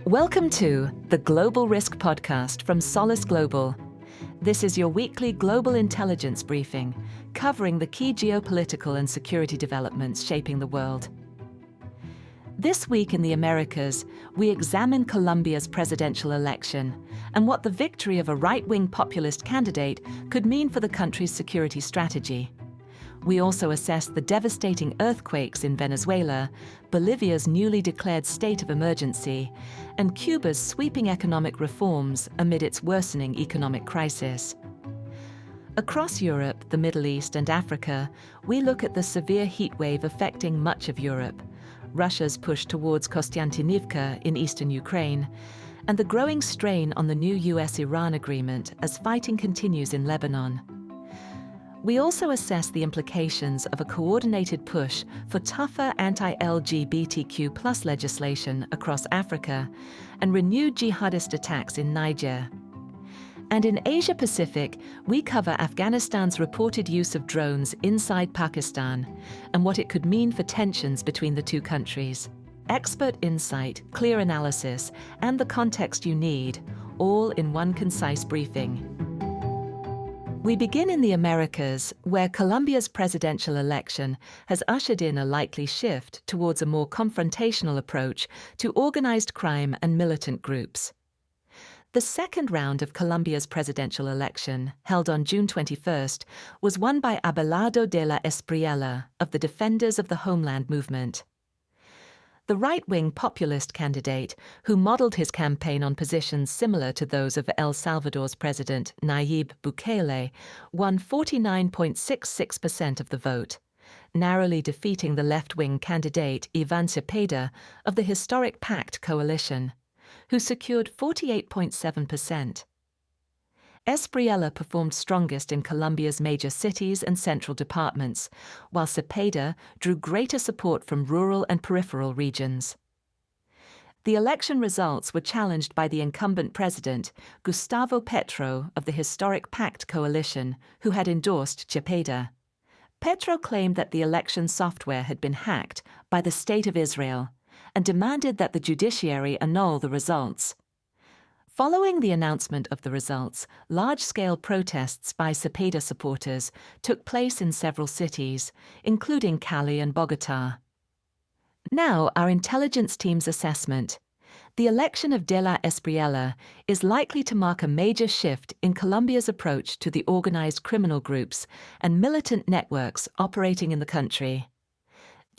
Welcome to the Global Risk Podcast from Solace Global. This is your weekly global intelligence briefing, covering the key geopolitical and security developments shaping the world. This week in the Americas, we examine Colombia's presidential election and what the victory of a right-wing populist candidate could mean for the country's security strategy. We also assess the devastating earthquakes in Venezuela, Bolivia's newly declared state of emergency, and Cuba's sweeping economic reforms amid its worsening economic crisis. Across Europe, the Middle East, and Africa, we look at the severe heatwave affecting much of Europe, Russia's push towards Kostyantynivka in eastern Ukraine, and the growing strain on the new US-Iran agreement as fighting continues in Lebanon. We also assess the implications of a coordinated push for tougher anti-LGBTQ+ legislation across Africa and renewed jihadist attacks in Niger. And in Asia-Pacific, we cover Afghanistan's reported use of drones inside Pakistan and what it could mean for tensions between the two countries. Expert insight, clear analysis, and the context you need, all in one concise briefing. We begin in the Americas, where Colombia's presidential election has ushered in a likely shift towards a more confrontational approach to organized crime and militant groups. The second round of Colombia's presidential election, held on June 21st, was won by Abelardo de la Espriella of the Defenders of the Homeland movement. The right-wing populist candidate, who modeled his campaign on positions similar to those of El Salvador's president Nayib Bukele, won 49.66% of the vote, narrowly defeating the left-wing candidate Ivan Cepeda of the historic PACT coalition, who secured 48.7%. Espriella performed strongest in Colombia's major cities and central departments, while Cepeda drew greater support from rural and peripheral regions. The election results were challenged by the incumbent president, Gustavo Petro of the historic PACT coalition, who had endorsed Cepeda. Petro claimed that the election software had been hacked by the State of Israel and demanded that the judiciary annul the results. Following the announcement of the results, large-scale protests by Cepeda supporters took place in several cities, including Cali and Bogotá. Now, our intelligence team's assessment. The election of de la Espriella is likely to mark a major shift in Colombia's approach to the organized criminal groups and militant networks operating in the country.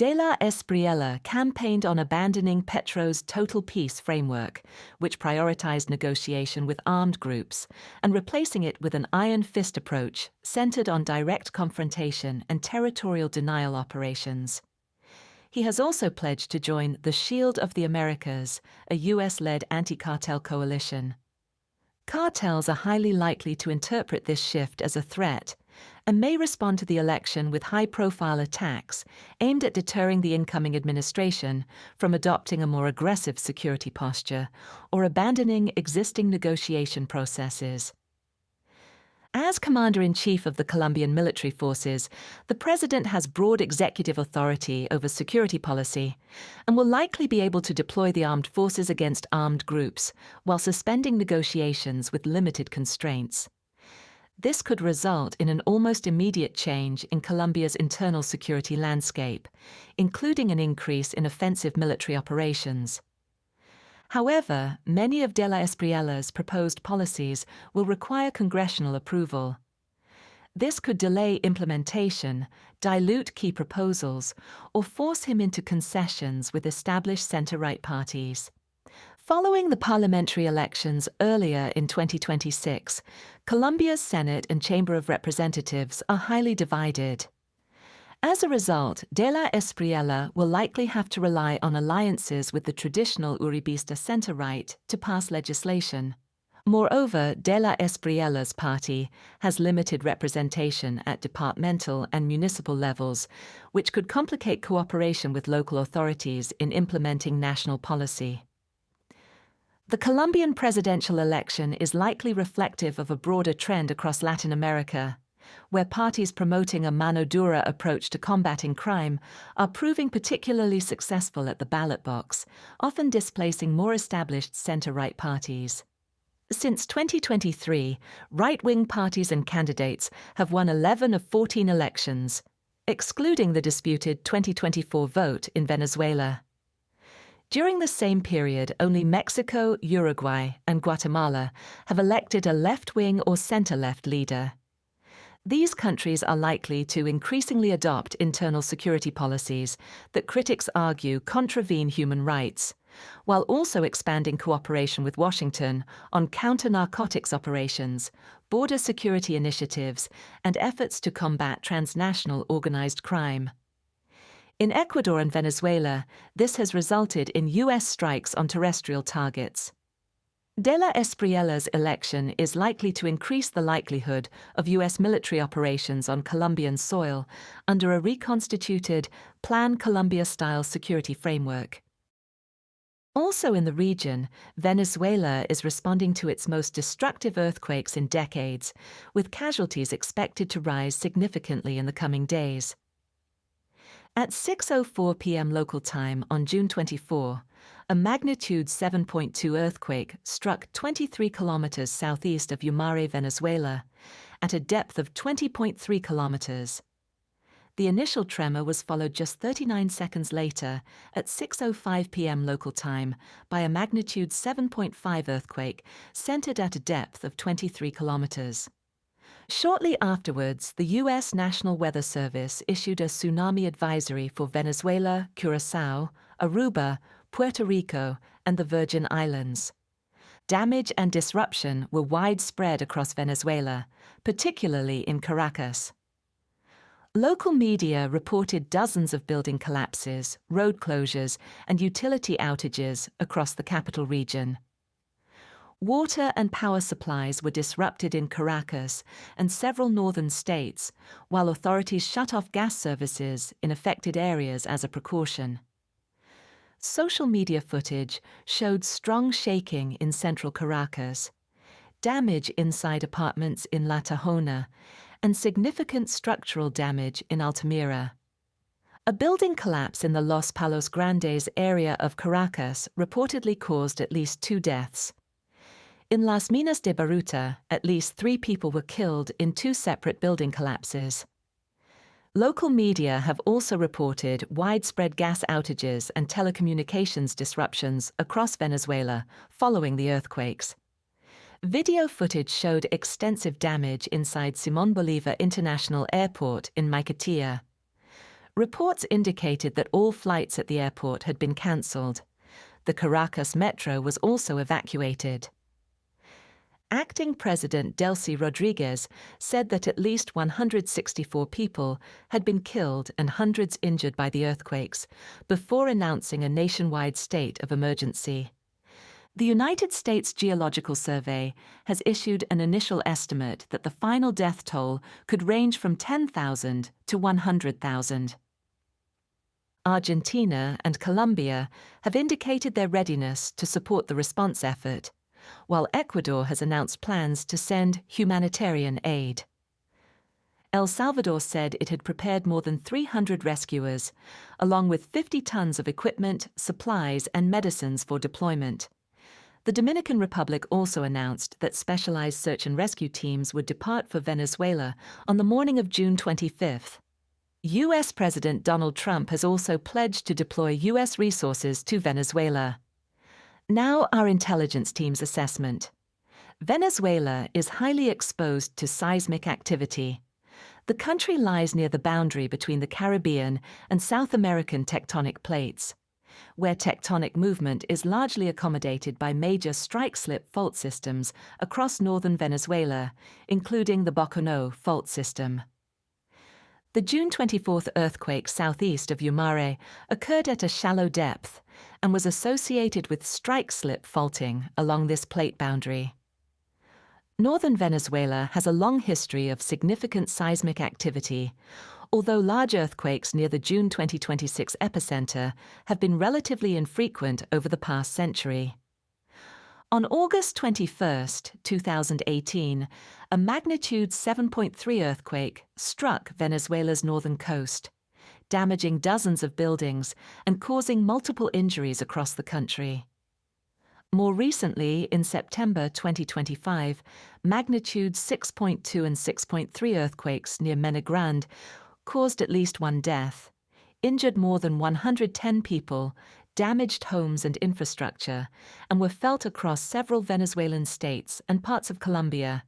De la Espriella campaigned on abandoning Petro's total peace framework, which prioritized negotiation with armed groups, and replacing it with an iron fist approach centered on direct confrontation and territorial denial operations. He has also pledged to join the Shield of the Americas, a US-led anti-cartel coalition. Cartels are highly likely to interpret this shift as a threat and may respond to the election with high-profile attacks aimed at deterring the incoming administration from adopting a more aggressive security posture or abandoning existing negotiation processes. As Commander-in-Chief of the Colombian military forces, the president has broad executive authority over security policy and will likely be able to deploy the armed forces against armed groups while suspending negotiations with limited constraints. This could result in an almost immediate change in Colombia's internal security landscape, including an increase in offensive military operations. However, many of de la Espriella's proposed policies will require congressional approval. This could delay implementation, dilute key proposals, or force him into concessions with established center-right parties. Following the parliamentary elections earlier in 2026, Colombia's Senate and Chamber of Representatives are highly divided. As a result, de la Espriella will likely have to rely on alliances with the traditional Uribista center-right to pass legislation. Moreover, de la Espriella's party has limited representation at departmental and municipal levels, which could complicate cooperation with local authorities in implementing national policy. The Colombian presidential election is likely reflective of a broader trend across Latin America. where parties promoting a mano dura approach to combating crime are proving particularly successful at the ballot box, often displacing more established center-right parties. Since 2023, right-wing parties and candidates have won 11 of 14 elections, excluding the disputed 2024 vote in Venezuela. During the same period, only Mexico, Uruguay, and Guatemala have elected a left-wing or center-left leader. These countries are likely to increasingly adopt internal security policies that critics argue contravene human rights, while also expanding cooperation with Washington on counter-narcotics operations, border security initiatives, and efforts to combat transnational organized crime. In Ecuador and Venezuela, this has resulted in U.S. strikes on terrestrial targets. De la Espriela's election is likely to increase the likelihood of U.S. military operations on Colombian soil under a reconstituted Plan Colombia-style security framework. Also in the region, Venezuela is responding to its most destructive earthquakes in decades, with casualties expected to rise significantly in the coming days. At 6:04 p.m. local time on June 24, a magnitude 7.2 earthquake struck 23 kilometers southeast of Yumare, Venezuela, at a depth of 20.3 kilometers. The initial tremor was followed just 39 seconds later, at 6:05 p.m. local time, by a magnitude 7.5 earthquake centered at a depth of 23 kilometers. Shortly afterwards, the U.S. National Weather Service issued a tsunami advisory for Venezuela, Curaçao, Aruba, Puerto Rico, and the Virgin Islands. Damage and disruption were widespread across Venezuela, particularly in Caracas. Local media reported dozens of building collapses, road closures, and utility outages across the capital region. Water and power supplies were disrupted in Caracas and several northern states, while authorities shut off gas services in affected areas as a precaution. Social media footage showed strong shaking in central Caracas, damage inside apartments in La Tajona, and significant structural damage in Altamira. A building collapse in the Los Palos Grandes area of Caracas reportedly caused at least 2 deaths. In Las Minas de Baruta, at least 3 people were killed in 2 separate building collapses. Local media have also reported widespread gas outages and telecommunications disruptions across Venezuela following the earthquakes. Video footage showed extensive damage inside Simón Bolívar International Airport in Maiquetía. Reports indicated that all flights at the airport had been cancelled. The Caracas metro was also evacuated. Acting President Delcy Rodriguez said that at least 164 people had been killed and hundreds injured by the earthquakes, before announcing a nationwide state of emergency. The United States Geological Survey has issued an initial estimate that the final death toll could range from 10,000 to 100,000. Argentina and Colombia have indicated their readiness to support the response effort, while Ecuador has announced plans to send humanitarian aid. El Salvador said it had prepared more than 300 rescuers, along with 50 tons of equipment, supplies, and medicines for deployment. The Dominican Republic also announced that specialized search and rescue teams would depart for Venezuela on the morning of June 25th. U.S. President Donald Trump has also pledged to deploy U.S. resources to Venezuela. Now our intelligence team's assessment. Venezuela is highly exposed to seismic activity. The country lies near the boundary between the Caribbean and South American tectonic plates, where tectonic movement is largely accommodated by major strike-slip fault systems across northern Venezuela, including the Boconó fault system. The June 24th earthquake southeast of Yumare occurred at a shallow depth and was associated with strike-slip faulting along this plate boundary. Northern Venezuela has a long history of significant seismic activity, although large earthquakes near the June 2026 epicenter have been relatively infrequent over the past century. On August 21, 2018, a magnitude 7.3 earthquake struck Venezuela's northern coast, damaging dozens of buildings and causing multiple injuries across the country. More recently, in September 2025, magnitude 6.2 and 6.3 earthquakes near Mena Grande caused at least one death, injured more than 110 people, damaged homes and infrastructure, and were felt across several Venezuelan states and parts of Colombia.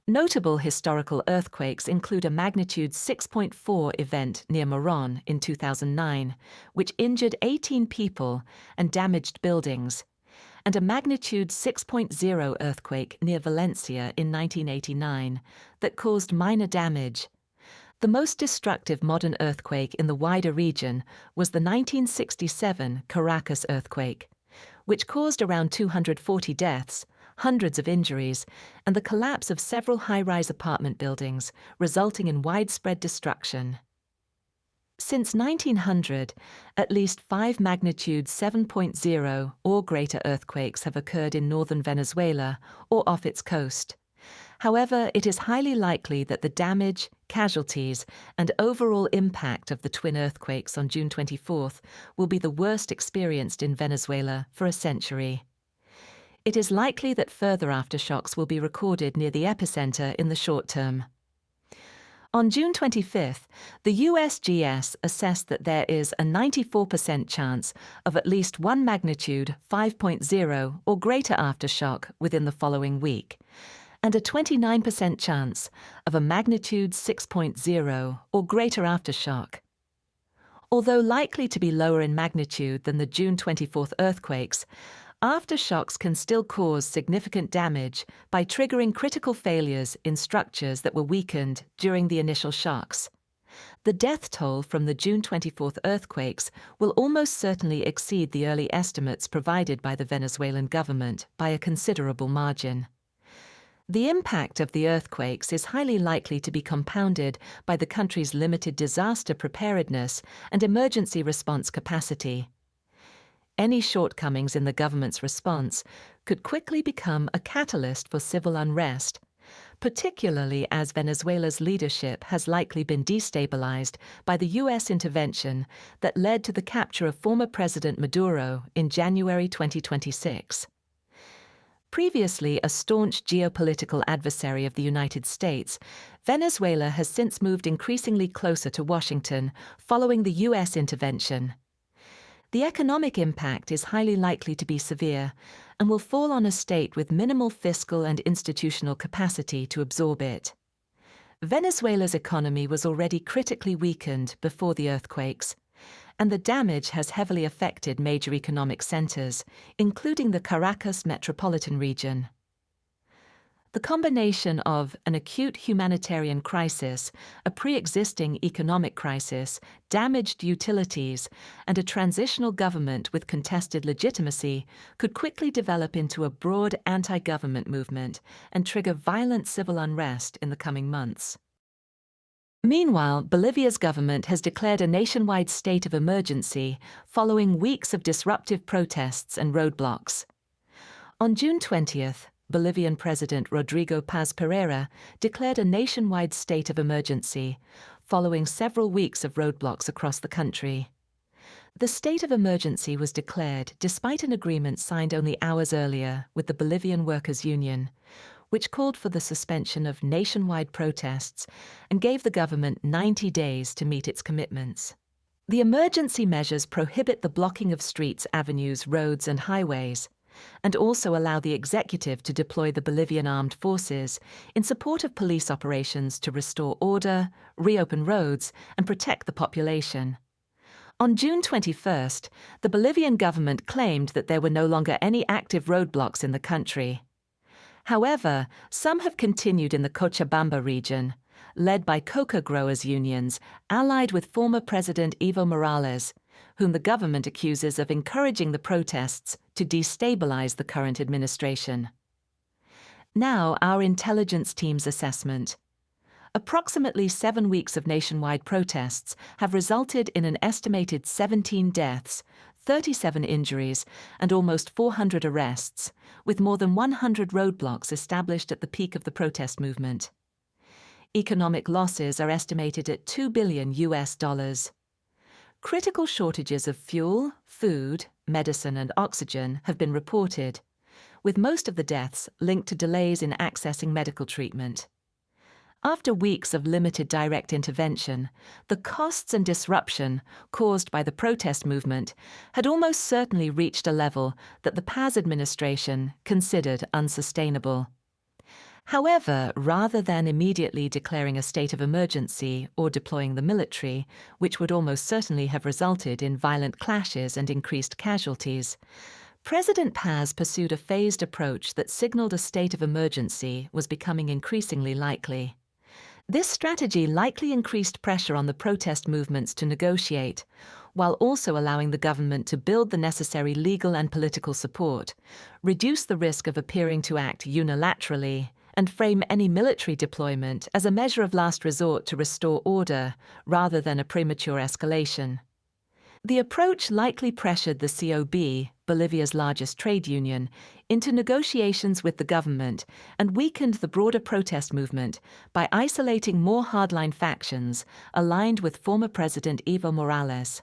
Notable historical earthquakes include a magnitude 6.4 event near Morón in 2009, which injured 18 people and damaged buildings, and a magnitude 6.0 earthquake near Valencia in 1989 that caused minor damage. The most destructive modern earthquake in the wider region was the 1967 Caracas earthquake, which caused around 240 deaths, hundreds of injuries, and the collapse of several high-rise apartment buildings, resulting in widespread destruction. Since 1900, at least 5 magnitude 7.0 or greater earthquakes have occurred in northern Venezuela or off its coast. However, it is highly likely that the damage, casualties, and overall impact of the twin earthquakes on June 24th will be the worst experienced in Venezuela for a century. It is likely that further aftershocks will be recorded near the epicenter in the short term. On June 25th, the USGS assessed that there is a 94% chance of at least one magnitude 5.0 or greater aftershock within the following week, and a 29% chance of a magnitude 6.0 or greater aftershock. Although likely to be lower in magnitude than the June 24th earthquakes, aftershocks can still cause significant damage by triggering critical failures in structures that were weakened during the initial shocks. The death toll from the June 24th earthquakes will almost certainly exceed the early estimates provided by the Venezuelan government by a considerable margin. The impact of the earthquakes is highly likely to be compounded by the country's limited disaster preparedness and emergency response capacity. Any shortcomings in the government's response could quickly become a catalyst for civil unrest, particularly as Venezuela's leadership has likely been destabilized by the U.S. intervention that led to the capture of former President Maduro in January 2026. Previously a staunch geopolitical adversary of the United States, Venezuela has since moved increasingly closer to Washington following the U.S. intervention. The economic impact is highly likely to be severe and will fall on a state with minimal fiscal and institutional capacity to absorb it. Venezuela's economy was already critically weakened before the earthquakes, and the damage has heavily affected major economic centers, including the Caracas metropolitan region. The combination of an acute humanitarian crisis, a pre-existing economic crisis, damaged utilities, and a transitional government with contested legitimacy could quickly develop into a broad anti-government movement and trigger violent civil unrest in the coming months. Meanwhile, Bolivia's government has declared a nationwide state of emergency following weeks of disruptive protests and roadblocks. On June 20th, Bolivian President Rodrigo Paz Pereira declared a nationwide state of emergency following several weeks of roadblocks across the country. The state of emergency was declared despite an agreement signed only hours earlier with the Bolivian Workers' Union, which called for the suspension of nationwide protests and gave the government 90 days to meet its commitments. The emergency measures prohibit the blocking of streets, avenues, roads, and highways, and also allow the executive to deploy the Bolivian armed forces in support of police operations to restore order, reopen roads, and protect the population. On June 21st, the Bolivian government claimed that there were no longer any active roadblocks in the country. However, some have continued in the Cochabamba region, led by coca growers' unions allied with former President Evo Morales, whom the government accuses of encouraging the protests to destabilize the current administration. Now, our intelligence team's assessment. Approximately 7 weeks of nationwide protests have resulted in an estimated 17 deaths, 37 injuries, and almost 400 arrests, with more than 100 roadblocks established at the peak of the protest movement. Economic losses are estimated at $2 billion. Critical shortages of fuel, food, medicine, and oxygen have been reported, with most of the deaths linked to delays in accessing medical treatment. After weeks of limited direct intervention, the costs and disruption caused by the protest movement had almost certainly reached a level that the Paz administration considered unsustainable. However, rather than immediately declaring a state of emergency or deploying the military, which would almost certainly have resulted in violent clashes and increased casualties, President Paz pursued a phased approach that signaled a state of emergency was becoming increasingly likely. This strategy likely increased pressure on the protest movements to negotiate, while also allowing the government to build the necessary legal and political support, reduce the risk of appearing to act unilaterally, and frame any military deployment as a measure of last resort to restore order rather than a premature escalation. The approach likely pressured the COB, Bolivia's largest trade union, into negotiations with the government and weakened the broader protest movement by isolating more hardline factions aligned with former President Evo Morales.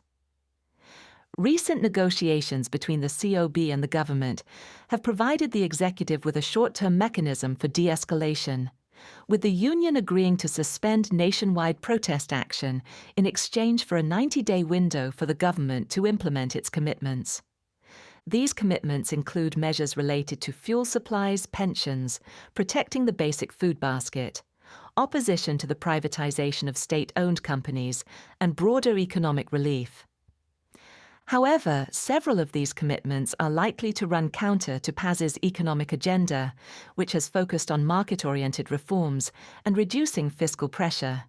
Recent negotiations between the COB and the government have provided the executive with a short-term mechanism for de-escalation, with the union agreeing to suspend nationwide protest action in exchange for a 90-day window for the government to implement its commitments. These commitments include measures related to fuel supplies, pensions, protecting the basic food basket, opposition to the privatization of state-owned companies, and broader economic relief. However, several of these commitments are likely to run counter to Paz's economic agenda, which has focused on market-oriented reforms and reducing fiscal pressure.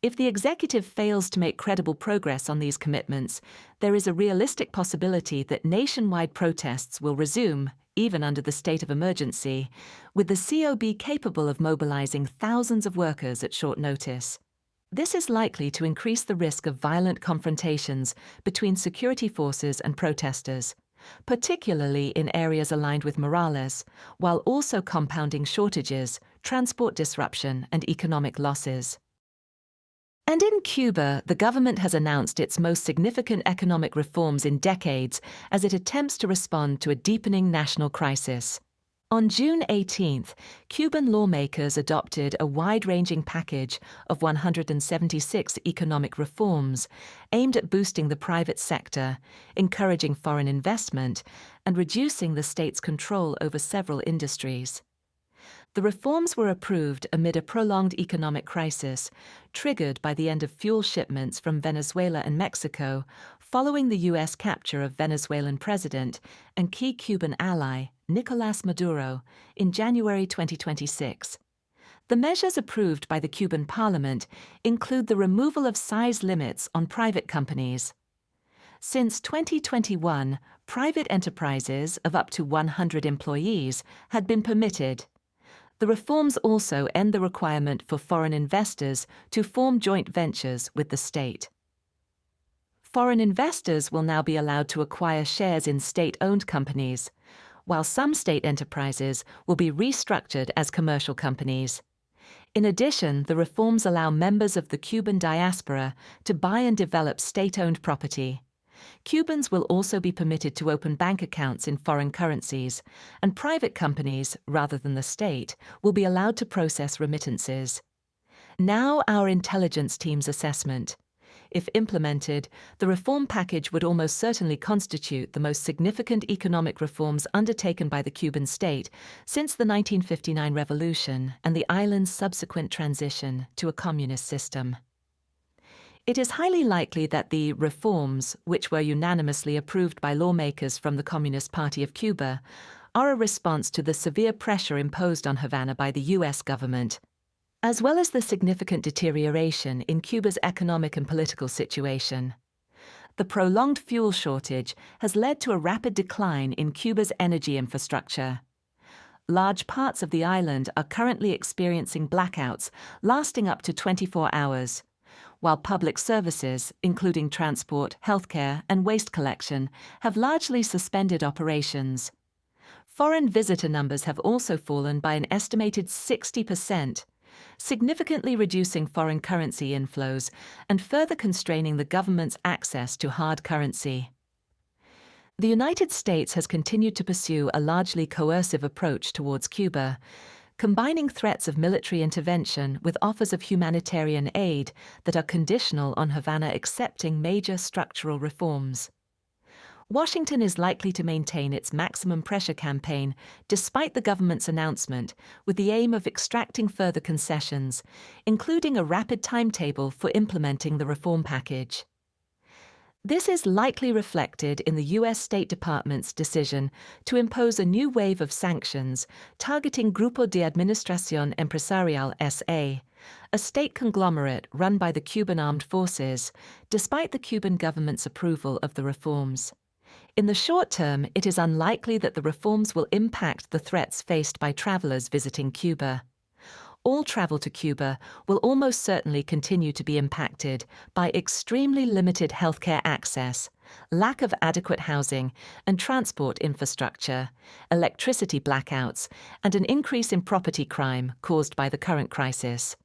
If the executive fails to make credible progress on these commitments, there is a realistic possibility that nationwide protests will resume, even under the state of emergency, with the COB capable of mobilizing thousands of workers at short notice. This is likely to increase the risk of violent confrontations between security forces and protesters, particularly in areas aligned with Morales, while also compounding shortages, transport disruption, and economic losses. And in Cuba, the government has announced its most significant economic reforms in decades as it attempts to respond to a deepening national crisis. On June 18th, Cuban lawmakers adopted a wide-ranging package of 176 economic reforms aimed at boosting the private sector, encouraging foreign investment, and reducing the state's control over several industries. The reforms were approved amid a prolonged economic crisis, triggered by the end of fuel shipments from Venezuela and Mexico following the U.S. capture of Venezuelan president and key Cuban ally, Nicolás Maduro, in January 2026. The measures approved by the Cuban parliament include the removal of size limits on private companies. Since 2021, private enterprises of up to 100 employees had been permitted. The reforms also end the requirement for foreign investors to form joint ventures with the state. Foreign investors will now be allowed to acquire shares in state-owned companies, while some state enterprises will be restructured as commercial companies. In addition, the reforms allow members of the Cuban diaspora to buy and develop state-owned property. Cubans will also be permitted to open bank accounts in foreign currencies, and private companies, rather than the state, will be allowed to process remittances. Now our intelligence team's assessment. If implemented, the reform package would almost certainly constitute the most significant economic reforms undertaken by the Cuban state since the 1959 revolution and the island's subsequent transition to a communist system. It is highly likely that the reforms, which were unanimously approved by lawmakers from the Communist Party of Cuba, are a response to the severe pressure imposed on Havana by the U.S. government, as well as the significant deterioration in Cuba's economic and political situation. The prolonged fuel shortage has led to a rapid decline in Cuba's energy infrastructure. Large parts of the island are currently experiencing blackouts lasting up to 24 hours, while public services, including transport, healthcare, and waste collection, have largely suspended operations. Foreign visitor numbers have also fallen by an estimated 60%, significantly reducing foreign currency inflows and further constraining the government's access to hard currency. The United States has continued to pursue a largely coercive approach towards Cuba, combining threats of military intervention with offers of humanitarian aid that are conditional on Havana accepting major structural reforms. Washington is likely to maintain its maximum pressure campaign despite the government's announcement, with the aim of extracting further concessions, including a rapid timetable for implementing the reform package. This is likely reflected in the U.S. State Department's decision to impose a new wave of sanctions targeting Grupo de Administración Empresarial S.A., a state conglomerate run by the Cuban Armed Forces, despite the Cuban government's approval of the reforms. In the short term, it is unlikely that the reforms will impact the threats faced by travelers visiting Cuba. All travel to Cuba will almost certainly continue to be impacted by extremely limited healthcare access, lack of adequate housing and transport infrastructure, electricity blackouts, and an increase in property crime caused by the current crisis.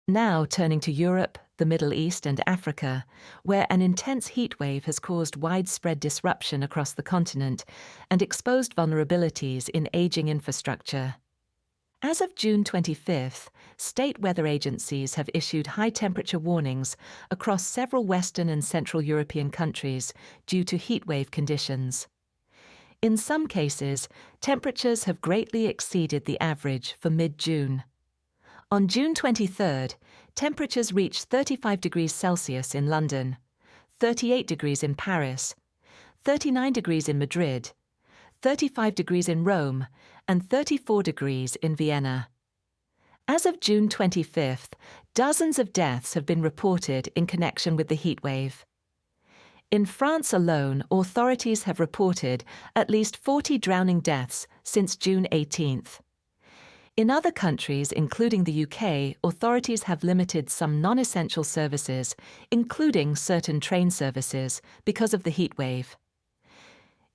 Now turning to Europe, the Middle East and Africa, where an intense heatwave has caused widespread disruption across the continent and exposed vulnerabilities in aging infrastructure. As of June 25th, state weather agencies have issued high-temperature warnings across several Western and Central European countries due to heatwave conditions. In some cases, temperatures have greatly exceeded the average for mid-June. On June 23rd, temperatures reached 35 degrees Celsius in London, 38 degrees in Paris, 39 degrees in Madrid, 35 degrees in Rome, and 34 degrees in Vienna. As of June 25th, dozens of deaths have been reported in connection with the heatwave. In France alone, authorities have reported at least 40 drowning deaths since June 18th. In other countries, including the UK, authorities have limited some non-essential services, including certain train services, because of the heatwave.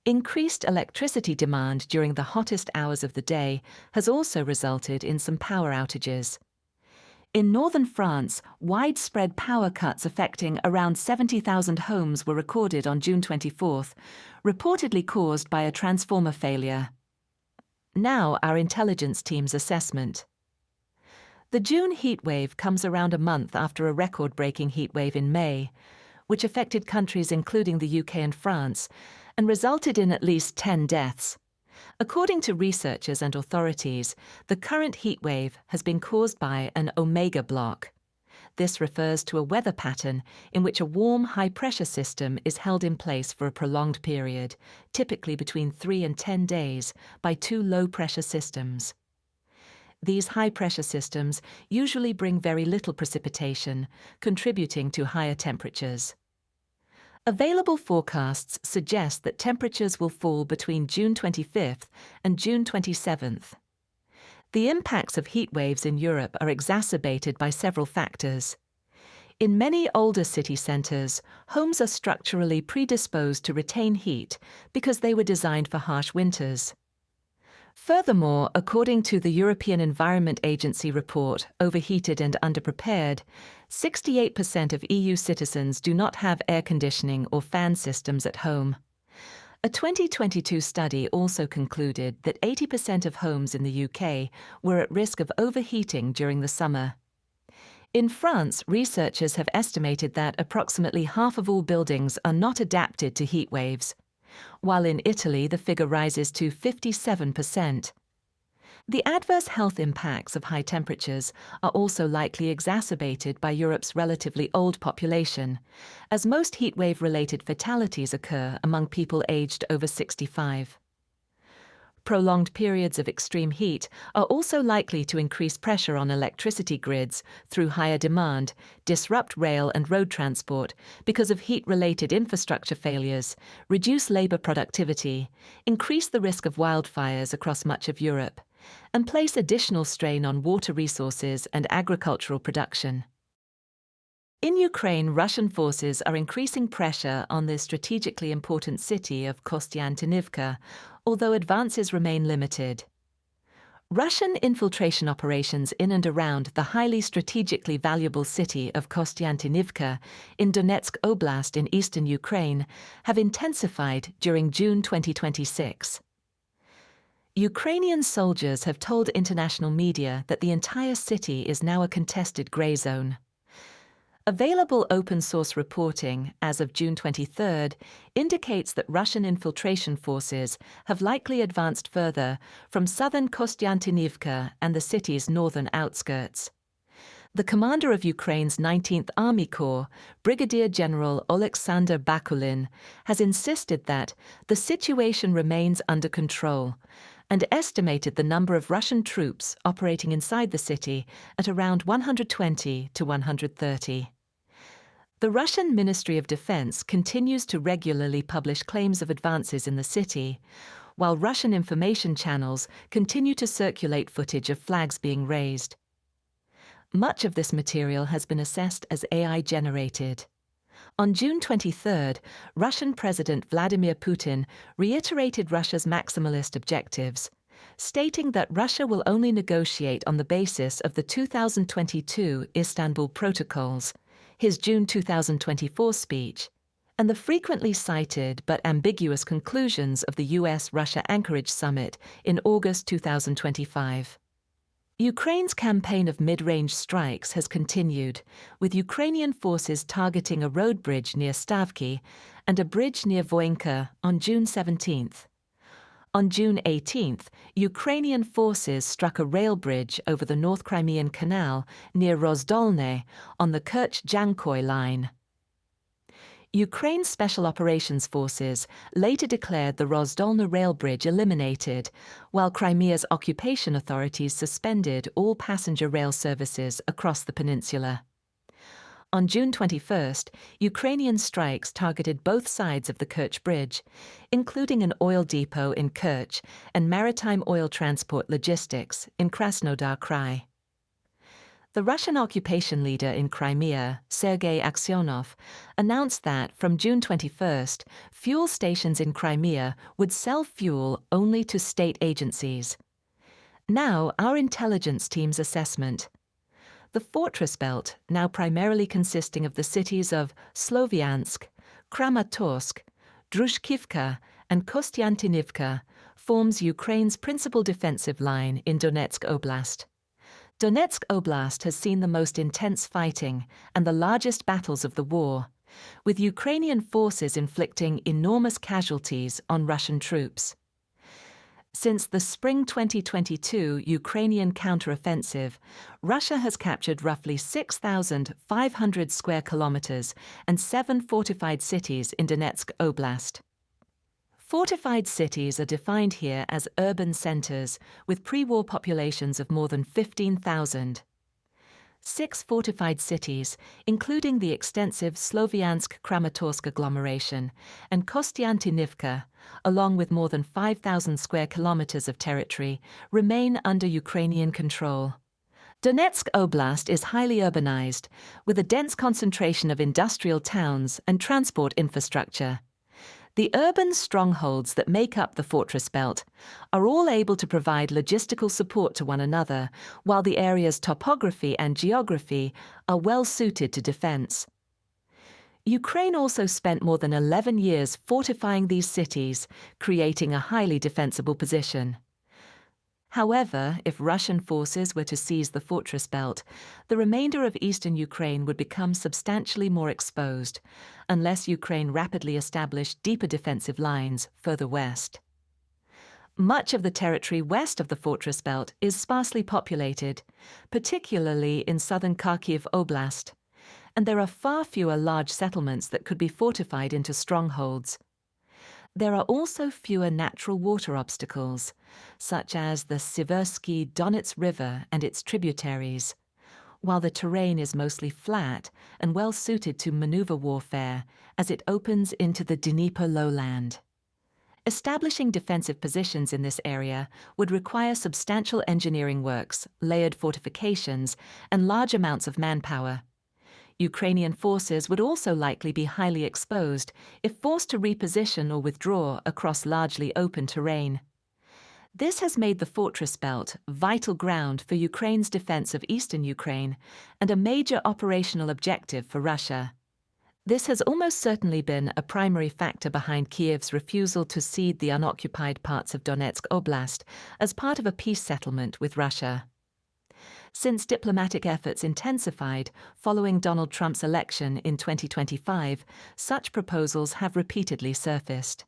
Increased electricity demand during the hottest hours of the day has also resulted in some power outages. In northern France, widespread power cuts affecting around 70,000 homes were recorded on June 24th, reportedly caused by a transformer failure. Now our intelligence team's assessment. The June heatwave comes around a month after a record-breaking heatwave in May, which affected countries including the UK and France, and resulted in at least 10 deaths. According to researchers and authorities, the current heatwave has been caused by an omega block. This refers to a weather pattern in which a warm, high-pressure system is held in place for a prolonged period, typically between 3 and 10 days, by two low-pressure systems. These high-pressure systems usually bring very little precipitation, contributing to higher temperatures. Available forecasts suggest that temperatures will fall between June 25th and June 27th. The impacts of heat waves in Europe are exacerbated by several factors. In many older city centres, homes are structurally predisposed to retain heat because they were designed for harsh winters. Furthermore, according to the European Environment Agency report, Overheated and Underprepared, 68% of EU citizens do not have air conditioning or fan systems at home. A 2022 study also concluded that 80% of homes in the UK were at risk of overheating during the summer. In France, researchers have estimated that approximately half of all buildings are not adapted to heat waves, while in Italy the figure rises to 57%. The adverse health impacts of high temperatures are also likely exacerbated by Europe's relatively old population, as most heatwave-related fatalities occur among people aged over 65. Prolonged periods of extreme heat are also likely to increase pressure on electricity grids through higher demand, disrupt rail and road transport because of heat-related infrastructure failures, reduce labor productivity, increase the risk of wildfires across much of Europe, and place additional strain on water resources and agricultural production. In Ukraine, Russian forces are increasing pressure on the strategically important city of Kostyantynivka, although advances remain limited. Russian infiltration operations in and around the highly strategically valuable city of Kostyantynivka in Donetsk Oblast in eastern Ukraine have intensified during June 2026. Ukrainian soldiers have told international media that the entire city is now a contested grey zone. Available open-source reporting as of June 23 indicates that Russian infiltration forces have likely advanced further from southern Kostyantynivka and the city's northern outskirts. The commander of Ukraine's 19th Army Corps, Brigadier General Oleksandr Bakulin, has insisted that the situation remains under control and estimated the number of Russian troops operating inside the city at around 120 to 130. The Russian Ministry of Defense continues to regularly publish claims of advances in the city, while Russian information channels continue to circulate footage of flags being raised. Much of this material has been assessed as AI-generated. On June 23, Russian President Vladimir Putin reiterated Russia's maximalist objectives, stating that Russia will only negotiate on the basis of the 2022 Istanbul Protocols, his June 2024 speech, and the frequently cited but ambiguous conclusions of the US-Russia Anchorage Summit in August 2025. Ukraine's campaign of mid-range strikes has continued, with Ukrainian forces targeting a road bridge near Stavki and a bridge near Voinka on June 17. On June 18, Ukrainian forces struck a rail bridge over the North Crimean Canal near Rozdolne on the Kerch-Jankoy line. Ukraine's Special Operations Forces later declared the Rozdolne rail bridge eliminated, while Crimea's occupation authorities suspended all passenger rail services across the peninsula. On June 21, Ukrainian strikes targeted both sides of the Kerch Bridge, including an oil depot in Kerch and maritime oil transport logistics in Krasnodar Krai. The Russian occupation leader in Crimea, Sergei Aksyonov, announced that from June 21, fuel stations in Crimea would sell fuel only to state agencies. Now, our intelligence team's assessment. The fortress belt, now primarily consisting of the cities of Sloviansk, Kramatorsk, Drushkivka, and Kostyantynivka, forms Ukraine's principal defensive line in Donetsk Oblast. Donetsk Oblast has seen the most intense fighting and the largest battles of the war, with Ukrainian forces inflicting enormous casualties on Russian troops. Since the spring 2022 Ukrainian counteroffensive, Russia has captured roughly 6,500 square kilometers and 7 fortified cities in Donetsk Oblast. Fortified cities are defined here as urban centers with pre-war populations of more than 15,000. 6 fortified cities, including the extensive Sloviansk-Kramatorsk agglomeration and Kostyantynivka, along with more than 5,000 square kilometers of territory, remain under Ukrainian control. Donetsk Oblast is highly urbanized, with a dense concentration of industrial towns and transport infrastructure. The urban strongholds that make up the fortress belt are all able to provide logistical support to one another, while the area's topography and geography are well suited to defense. Ukraine also spent more than 11 years fortifying these cities, creating a highly defensible position. However, if Russian forces were to seize the fortress belt, the remainder of eastern Ukraine would become substantially more exposed, unless Ukraine rapidly established deeper defensive lines further west. Much of the territory west of the fortress belt is sparsely populated, particularly in southern Kharkiv Oblast, and there are far fewer large settlements that could be fortified into strongholds. There are also fewer natural water obstacles, such as the Siversky Donets River and its tributaries, while the terrain is mostly flat and well suited to maneuver warfare as it opens into the Dnieper lowland. Establishing defensive positions in this area would require substantial engineering works, layered fortifications, and large amounts of manpower. Ukrainian forces would also likely be highly exposed if forced to reposition or withdraw across largely open terrain. This has made the fortress belt vital ground for Ukraine's defense of eastern Ukraine and a major operational objective for Russia. This has almost certainly been a primary factor behind Kyiv's refusal to cede the unoccupied parts of Donetsk Oblast as part of a peace settlement with Russia. Since diplomatic efforts intensified following Donald Trump's election in 2025, such proposals have repeatedly surfaced.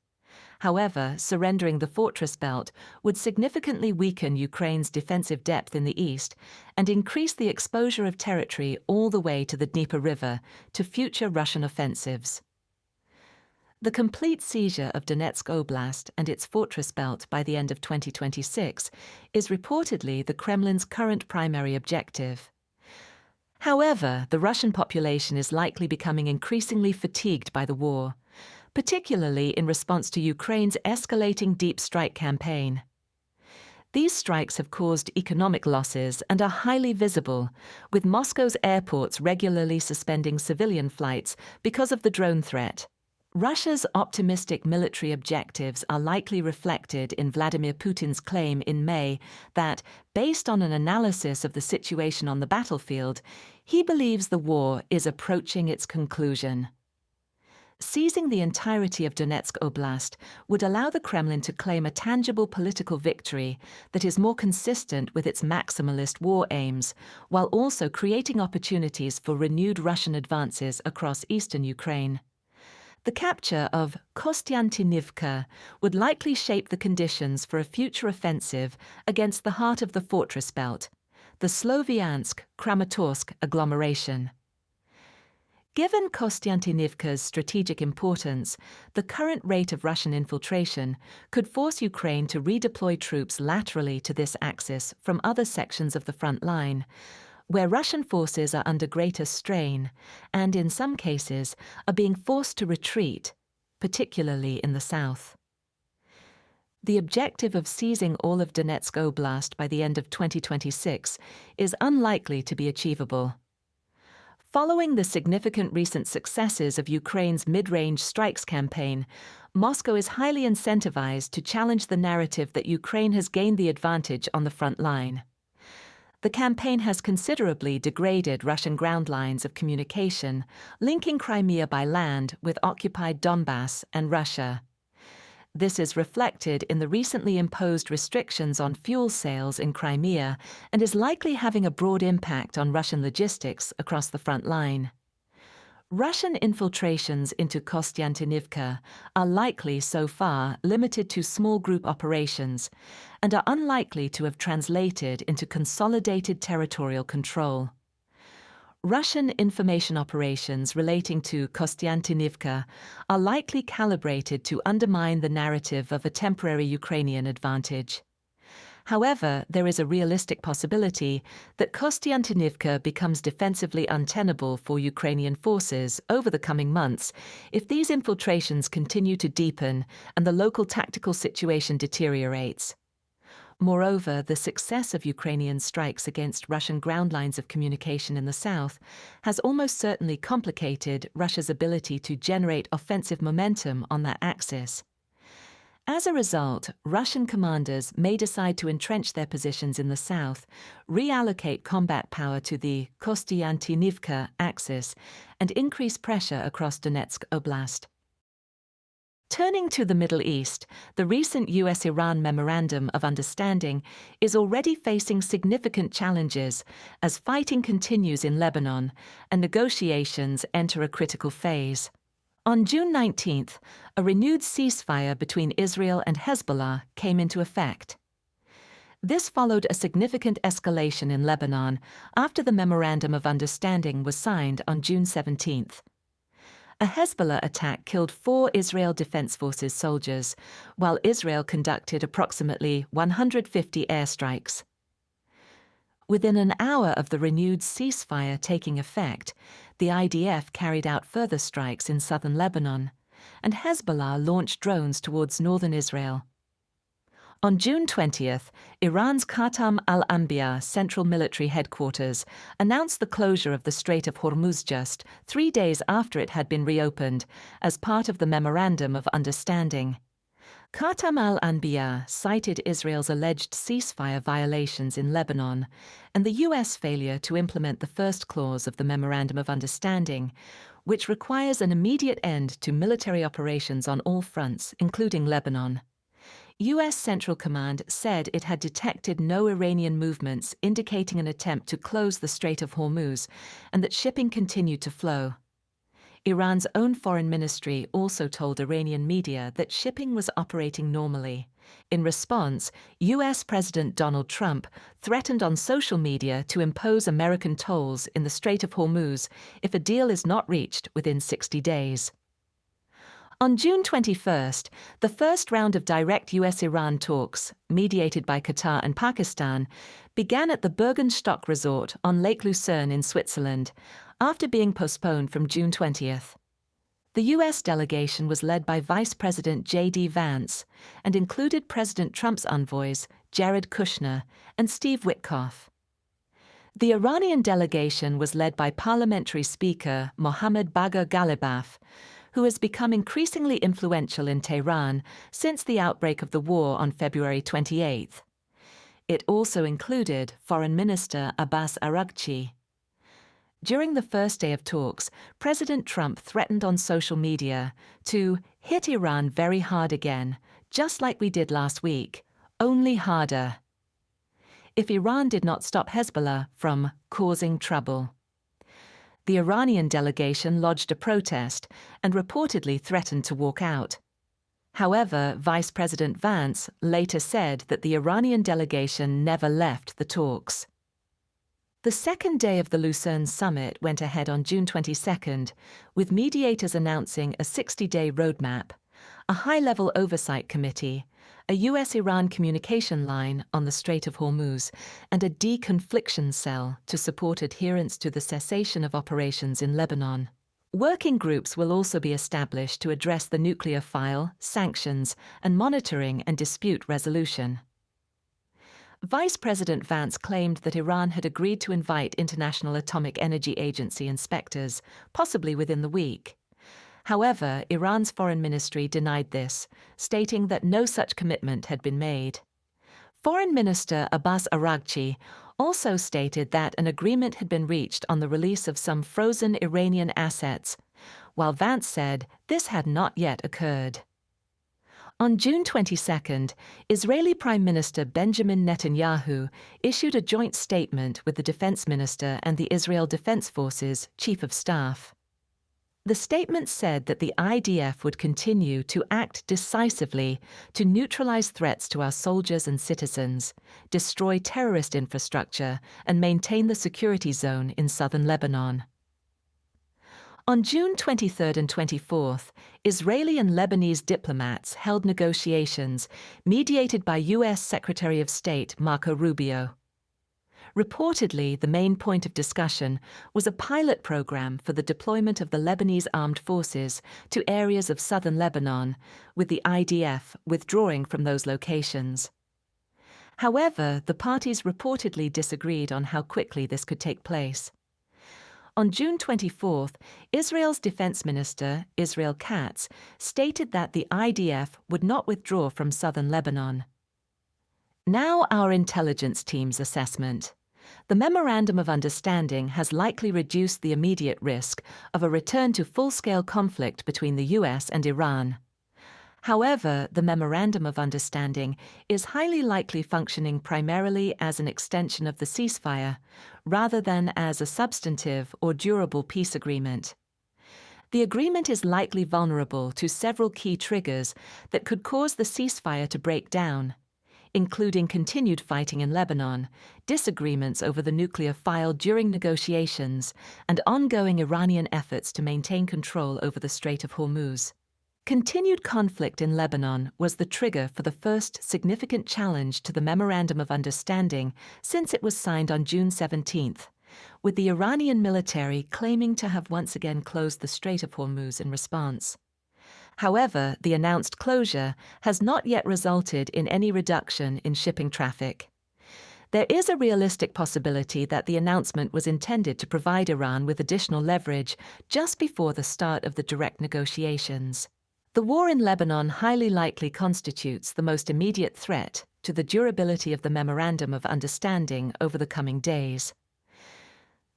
However, surrendering the fortress belt would significantly weaken Ukraine's defensive depth in the east and increase the exposure of territory all the way to the Dnieper River to future Russian offensives. The complete seizure of Donetsk Oblast and its fortress belt by the end of 2026 is reportedly the Kremlin's current primary objective. However, the Russian population is likely becoming increasingly fatigued by the war, particularly in response to Ukraine's escalating deep strike campaign. These strikes have caused economic losses and are highly visible, with Moscow's airports regularly suspending civilian flights because of the drone threat. Russia's optimistic military objectives are likely reflected in Vladimir Putin's claim in May that, based on an analysis of the situation on the battlefield, he believes the war is approaching its conclusion. Seizing the entirety of Donetsk Oblast would allow the Kremlin to claim a tangible political victory that is more consistent with its maximalist war aims, while also creating opportunities for renewed Russian advances across eastern Ukraine. The capture of Kostyantynivka would likely shape the conditions for a future offensive against the heart of the fortress belt, the Sloviansk-Kramatorsk agglomeration. Given Kostyantynivka's strategic importance, the current rate of Russian infiltration could force Ukraine to redeploy troops laterally to this axis from other sections of the front line, where Russian forces are under greater strain and, in some cases, are being forced to retreat, particularly in the south. The objective of seizing all of Donetsk Oblast by the end of 2026 is unlikely to be achievable. Following the significant recent successes of Ukraine's mid-range strikes campaign, Moscow is highly incentivized to challenge the narrative that Ukraine has gained the advantage on the front line. The campaign has considerably degraded Russian ground lines of communication, linking Crimea by land with occupied Donbass and Russia. This is reflected in the recently imposed restrictions on fuel sales in Crimea and is likely having a broad impact on Russian logistics across the front line. Russian infiltrations into Kostyantynivka are likely so far limited to small group operations and are unlikely to have translated into consolidated territorial control. Russian information operations relating to Kostyantynivka are likely calibrated to undermine the narrative of a temporary Ukrainian advantage. However, there is a realistic possibility that Kostyantynivka becomes defensively untenable for Ukrainian forces over the coming months if these infiltrations continue to deepen and the local tactical situation deteriorates. Moreover, the success of Ukrainian strikes against Russian ground lines of communication in the south has almost certainly complicated Russia's ability to generate offensive momentum on that axis. As a result, Russian commanders may decide to entrench their positions in the south, reallocate combat power to the Kostyantynivka axis, and increase pressure across Donetsk Oblast. Turning to the Middle East, the recent US-Iran Memorandum of Understanding is already facing significant challenges as fighting continues in Lebanon and negotiations enter a critical phase. On June 19th, a renewed ceasefire between Israel and Hezbollah came into effect. This followed a significant escalation in Lebanon after the Memorandum of Understanding was signed on June 17th. A Hezbollah attack killed 4 Israel Defense Forces soldiers, while Israel conducted approximately 150 airstrikes. Within an hour of the renewed ceasefire taking effect, the IDF carried out further strikes in southern Lebanon, and Hezbollah launched drones towards northern Israel. On June 20th, Iran's Khatam al-Anbiya Central Military Headquarters announced the closure of the Strait of Hormuz just 3 days after it had been reopened as part of the Memorandum of Understanding. Khatam al-Anbiya cited Israel's alleged ceasefire violations in Lebanon and the U.S. failure to implement the first clause of the Memorandum of Understanding, which requires an immediate end to military operations on all fronts, including Lebanon. U.S. Central Command said it had detected no Iranian movements indicating an attempt to close the Strait of Hormuz and that shipping continued to flow. Iran's own foreign ministry also told Iranian media that shipping was operating normally. In response, U.S. President Donald Trump threatened on social media to impose American tolls in the Strait of Hormuz if a deal is not reached within 60 days. On June 21st, the first round of direct U.S.-Iran talks, mediated by Qatar and Pakistan, began at the Bergenstock Resort on Lake Lucerne in Switzerland, after being postponed from June 20th. The U.S. delegation was led by Vice President J.D. Vance and included President Trump's envoys, Jared Kushner and Steve Witkoff. The Iranian delegation was led by Parliamentary Speaker Mohammad Bagher Ghalibaf, who has become increasingly influential in Tehran since the outbreak of the war on February 28th. It also included Foreign Minister Abbas Araghchi. During the first day of talks, President Trump threatened on social media to hit Iran very hard again, just like we did last week, only harder, if Iran did not stop Hezbollah from causing trouble. The Iranian delegation lodged a protest and reportedly threatened to walk out. However, Vice President Vance later said that the Iranian delegation never left the talks. The second day of the Lucerne summit went ahead on June 22nd, with mediators announcing a 60-day roadmap, a high-level oversight committee, a U.S.-Iran communication line on the Strait of Hormuz, and a deconfliction cell to support adherence to the cessation of operations in Lebanon. Working groups will also be established to address the nuclear file, sanctions, and monitoring and dispute resolution. Vice President Vance claimed that Iran had agreed to invite International Atomic Energy Agency inspectors, possibly within the week. However, Iran's foreign ministry denied this, stating that no such commitment had been made. Foreign Minister Abbas Araghchi also stated that an agreement had been reached on the release of some frozen Iranian assets, while Vance said this had not yet occurred. On June 22nd, Israeli Prime Minister Benjamin Netanyahu issued a joint statement with the Defense Minister and the Israel Defense Forces Chief of Staff. The statement said that the IDF would continue to act decisively to neutralize threats to our soldiers and citizens, destroy terrorist infrastructure, and maintain the security zone in southern Lebanon. On June 23rd and 24th, Israeli and Lebanese diplomats held negotiations mediated by U.S. Secretary of State Marco Rubio. Reportedly, the main point of discussion was a pilot program for the deployment of the Lebanese armed forces to areas of southern Lebanon, with the IDF withdrawing from those locations. However, the parties reportedly disagreed on how quickly this could take place. On June 24th, Israel's Defense Minister, Israel Katz, stated that the IDF would not withdraw from southern Lebanon. Now our intelligence team's assessment. The Memorandum of Understanding has likely reduced the immediate risk of a return to full-scale conflict between the U.S. and Iran. However, the Memorandum of Understanding is highly likely functioning primarily as an extension of the ceasefire, rather than as a substantive or durable peace agreement. The agreement is likely vulnerable to several key triggers that could cause the ceasefire to break down, including continued fighting in Lebanon, disagreements over the nuclear file during negotiations, and ongoing Iranian efforts to maintain control over the Strait of Hormuz. Continued conflict in Lebanon was the trigger for the first significant challenge to the Memorandum of Understanding since it was signed on June 17th, with the Iranian military claiming to have once again closed the Strait of Hormuz in response. However, the announced closure has not yet resulted in any reduction in shipping traffic. There is a realistic possibility that the announcement was intended to provide Iran with additional leverage just before the start of the direct negotiations. The war in Lebanon highly likely constitutes the most immediate threat to the durability of the Memorandum of Understanding over the coming days.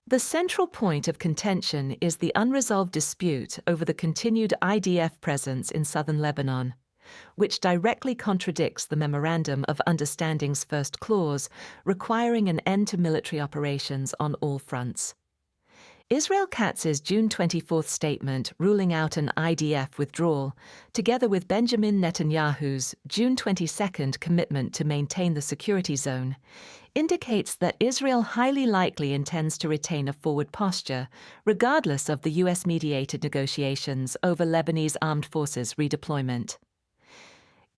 The central point of contention is the unresolved dispute over the continued IDF presence in southern Lebanon, which directly contradicts the Memorandum of Understanding's first clause, requiring an end to military operations on all fronts. Israel Katz's June 24 statement ruling out an IDF withdrawal, together with Benjamin Netanyahu's June 22 commitment to maintain the security zone, indicates that Israel highly likely intends to retain a forward posture, regardless of the US-mediated negotiations over Lebanese armed forces redeployment.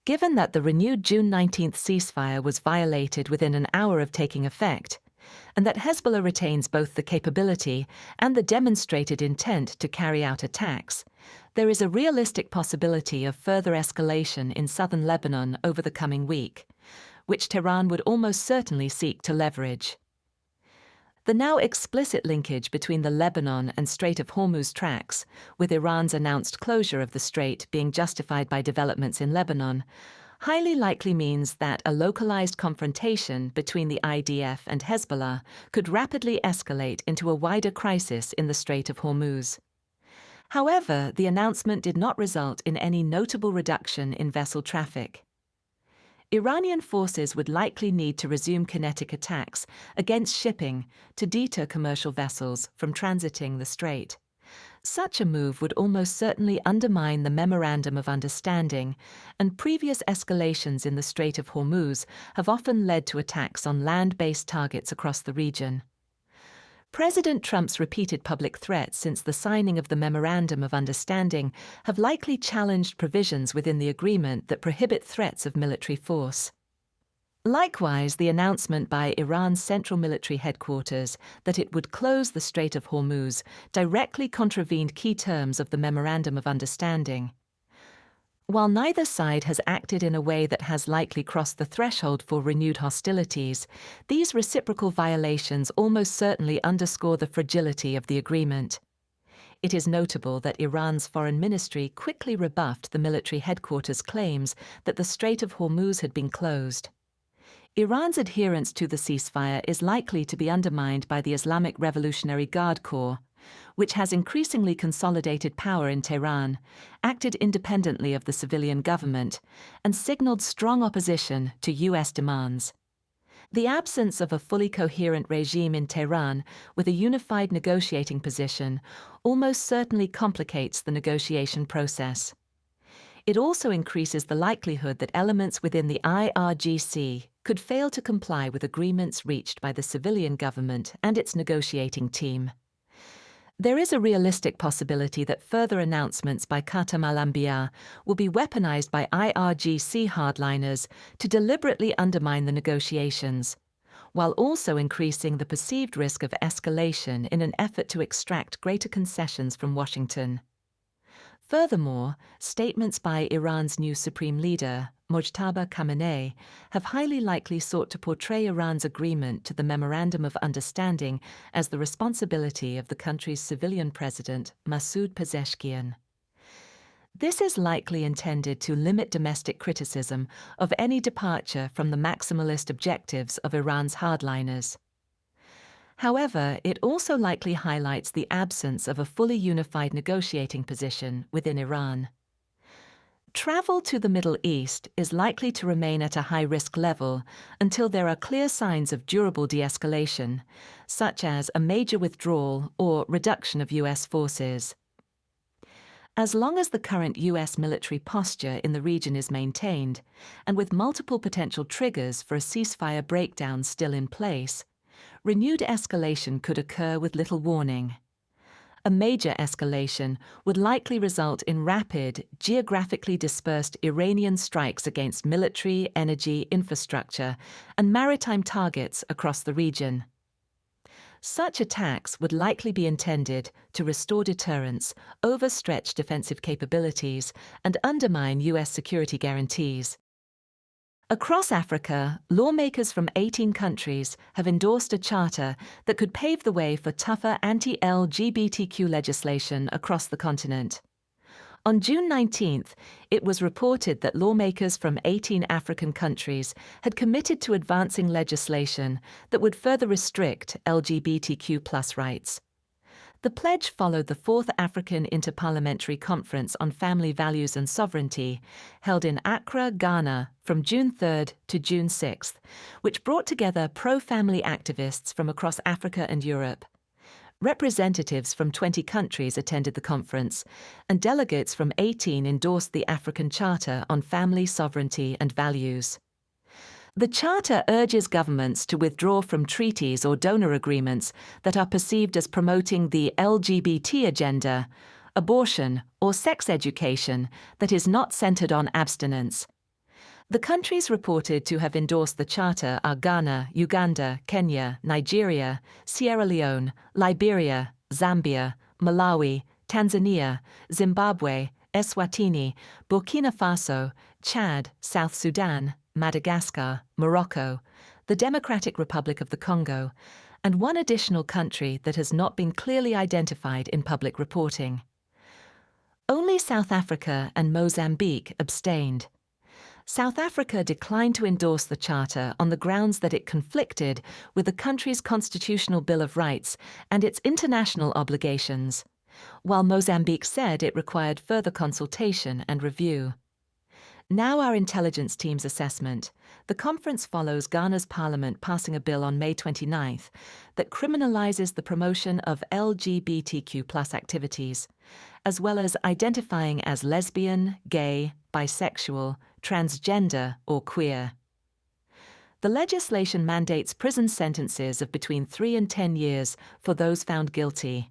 Given that the renewed June 19 ceasefire was violated within an hour of taking effect, and that Hezbollah retains both the capability and the demonstrated intent to carry out attacks, there is a realistic possibility of further escalation in southern Lebanon over the coming week, which Tehran would almost certainly seek to leverage. The now explicit linkage between the Lebanon and Strait of Hormuz tracks, with Iran's announced closure of the strait being justified by developments in Lebanon, highly likely means that a localized confrontation between the IDF and Hezbollah could rapidly escalate into a wider crisis in the Strait of Hormuz. However, the announcement did not result in any notable reduction in vessel traffic. Iranian forces would likely need to resume kinetic attacks against shipping to deter commercial vessels from transiting the strait. Such a move would almost certainly undermine the Memorandum of Understanding, and previous escalations in the Strait of Hormuz have often led to attacks on land-based targets across the region. President Trump's repeated public threats since the signing of the Memorandum of Understanding have likely challenged provisions within the agreement that prohibit threats of military force. Likewise, the announcement by Iran's Central Military Headquarters that it would close the Strait of Hormuz directly contravened key terms of the Memorandum of Understanding. While neither side has acted in a way that has likely crossed the threshold for renewed hostilities, these reciprocal violations almost certainly underscore the fragility of the agreement. It is notable that Iran's foreign ministry quickly rebuffed the military headquarters' claims that the Strait of Hormuz had been closed. Iran's adherence to the ceasefire is likely to be undermined by the Islamic Revolutionary Guard Corps, which has increasingly consolidated power in Tehran, acted independently of the civilian government, and signaled strong opposition to U.S. demands. The absence of a fully coherent regime in Tehran with a unified negotiating position almost certainly complicates the negotiation process. It also increases the likelihood that elements within the IRGC could fail to comply with agreements reached by the civilian government and its negotiating team. There is a realistic possibility that further announcements by Khatam al-Anbiya will be weaponized by IRGC hardliners to deliberately undermine the negotiations, while also increasing the perceived risk of escalation in an effort to extract greater concessions from Washington. Furthermore, statements by Iran's new supreme leader, Mojtaba Khamenei, have highly likely sought to portray Iran's agreement to the Memorandum of Understanding as the responsibility of the country's civilian president, Masoud Pezeshkian. This is likely intended to limit domestic criticism of any departure from the maximalist objectives of Iran's hardliners. However, it also likely highlights the absence of a fully unified negotiating position within Iran. Travel to the Middle East is likely to remain at a high-risk level until there are clear signs of durable de-escalation, such as a major withdrawal or reduction of U.S. forces. As long as the current U.S. military posture in the region is maintained, and with multiple potential triggers for a ceasefire breakdown still in place, renewed escalation could occur with little warning. A major escalation would likely result in rapid, geographically dispersed Iranian strikes against military, energy, infrastructure, and maritime targets across the region. Such attacks would likely be intended to restore deterrence, overstretch defensive capabilities, and undermine U.S. security guarantees. Across Africa, lawmakers from 18 countries have endorsed a charter that could pave the way for tougher anti-LGBTQ legislation across the continent. On June 19th, it was reported that lawmakers from 18 African countries had committed to advancing legislation that would further restrict LGBTQ+ rights. The pledge followed the Fourth African Interparliamentary Conference on Family Values and Sovereignty, held in Accra, Ghana, from June 3rd to June 6th, which brought together pro-family activists from across Africa and Europe. Representatives from 20 countries attended the conference, and delegates from 18 endorsed the African Charter on Family Sovereignty and Values. The Charter urges governments to withdraw from treaties or donor agreements that are perceived as promoting the LGBT agenda, abortion, or sex education that is not centered on abstinence. The countries reported to have endorsed the Charter are Ghana, Uganda, Kenya, Nigeria, Sierra Leone, Liberia, Zambia, Malawi, Tanzania, Zimbabwe, Eswatini, Burkina Faso, Chad, South Sudan, Madagascar, Morocco, the Democratic Republic of the Congo, and one additional country that has not been clearly identified in public reporting. Only South Africa and Mozambique abstained. South Africa declined to endorse the Charter on the grounds that it conflicted with the country's constitutional Bill of Rights and its international obligations, while Mozambique said it required further consultation and review. Now our intelligence team's assessment. The conference follows Ghana's parliament passing a bill on May 29th that criminalizes the promotion of LGBTQ+ activities, as well as identifying as lesbian, gay, bisexual, transgender, or queer. The legislation mandates prison sentences of between 3 and 10 years for those found guilty.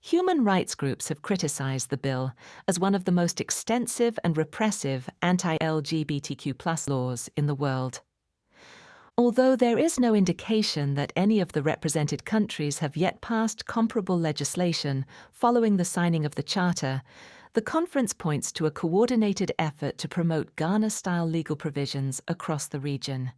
Human rights groups have criticized the bill as one of the most extensive and repressive anti-LGBTQ+ laws in the world. Although there is no indication that any of the represented countries have yet passed comparable legislation following the signing of the Charter, the conference points to a coordinated effort to promote Ghana-style legal provisions across the region.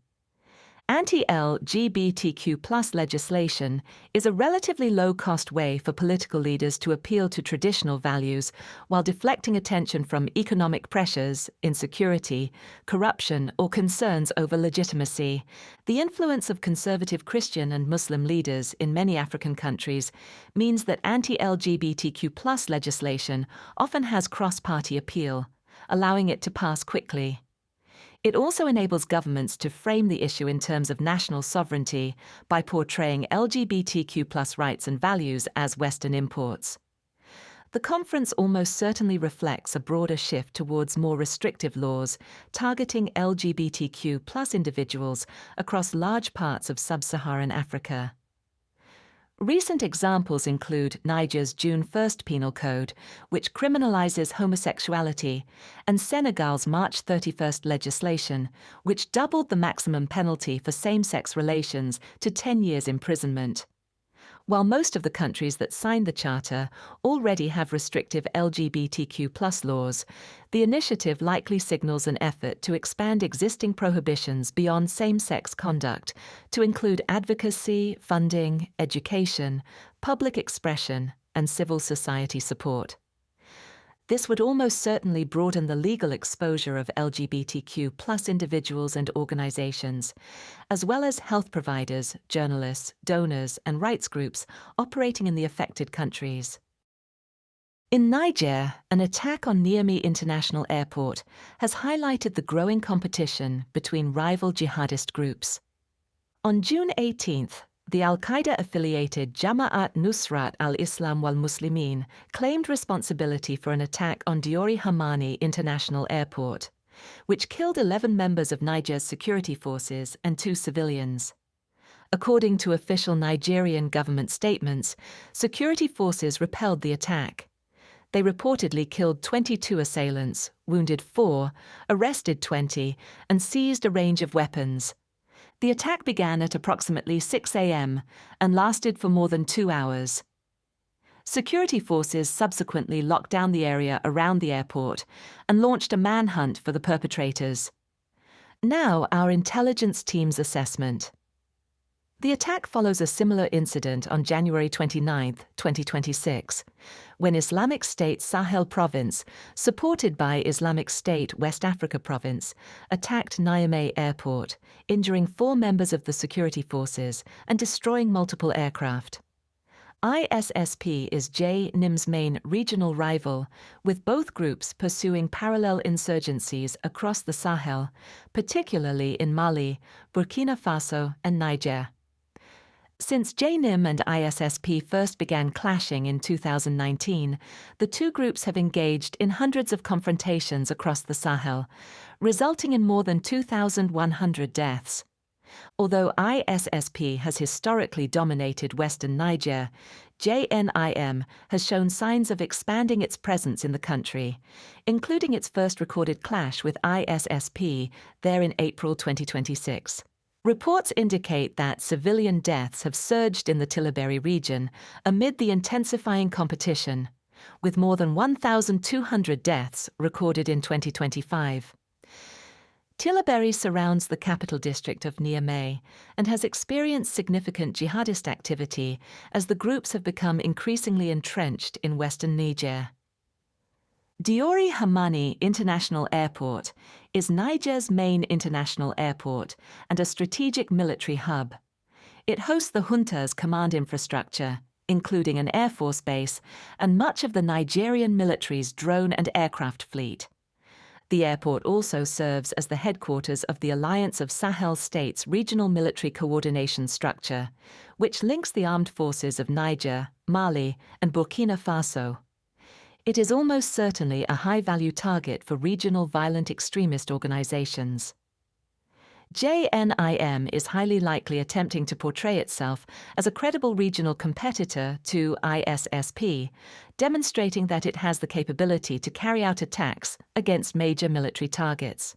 Anti-LGBTQ+ legislation is a relatively low-cost way for political leaders to appeal to traditional values while deflecting attention from economic pressures, insecurity, corruption, or concerns over legitimacy. The influence of conservative Christian and Muslim leaders in many African countries means that anti-LGBTQ+ legislation often has cross-party appeal, allowing it to pass quickly. It also enables governments to frame the issue in terms of national sovereignty by portraying LGBTQ+ rights and values as Western imports. The conference almost certainly reflects a broader shift towards more restrictive laws targeting LGBTQ+ individuals across large parts of sub-Saharan Africa. Recent examples include Niger's June 1st Penal Code, which criminalizes homosexuality, and Senegal's March 31st legislation, which doubled the maximum penalty for same-sex relations to 10 years imprisonment. While most of the countries that signed the Charter already have restrictive LGBTQ+ laws, the initiative likely signals an effort to expand existing prohibitions beyond same-sex conduct to include advocacy, funding, education, public expression, and civil society support. This would almost certainly broaden the legal exposure of LGBTQ+ individuals and organizations, as well as health providers, journalists, donors, and rights groups operating in the affected countries. In Niger, an attack on Niamey International Airport has highlighted the growing competition between rival jihadist groups. On June 18th, the al-Qaeda-affiliated Jama'at Nusrat al-Islam wal-Muslimin claimed responsibility for an attack on Diori Hamani International Airport, which killed 11 members of Niger's security forces and 2 civilians. According to official Nigerian government statements, security forces repelled the attack. They reportedly killed 22 assailants, wounded 4, arrested 20, and seized a range of weapons. The attack began at approximately 6 a.m. and lasted for more than 2 hours. Security forces subsequently locked down the area around the airport and launched a manhunt for the perpetrators. Now, our intelligence team's assessment. The attack follows a similar incident on January 29, 2026, when Islamic State Sahel Province, supported by Islamic State West Africa Province, attacked Niamey Airport, injuring 4 members of the security forces and destroying multiple aircraft. ISSP is JNIM's main regional rival, with both groups pursuing parallel insurgencies across the Sahel, particularly in Mali, Burkina Faso, and Niger. Since JNIM and ISSP first began clashing in 2019, the two groups have engaged in hundreds of confrontations across the Sahel, resulting in more than 2,100 deaths. Although ISSP has historically dominated Western Niger, JNIM has shown signs of expanding its presence in the country, including its first recorded clash with ISSP there in April 2026. Reports indicate that civilian deaths have surged in the Tillabéri region amid the intensifying competition, with more than 1,200 deaths recorded in 2025. Tillabéri surrounds the capital district of Niamey and has experienced significant jihadist activity as the groups have become increasingly entrenched in western Niger. Diori Hamani International Airport is Niger's main international airport and a strategic military hub. It hosts the junta's command infrastructure, including an air force base and much of the Nigerian military's drone and aircraft fleet. The airport also serves as the headquarters of the Alliance of Sahel States Regional Military Coordination Structure, which links the armed forces of Niger, Mali, and Burkina Faso. It is almost certainly a high-value target for regional violent extremist organizations. JNIM is highly likely attempting to portray itself as a credible regional competitor to ISSP, demonstrating that it has the capability to carry out attacks against major military targets.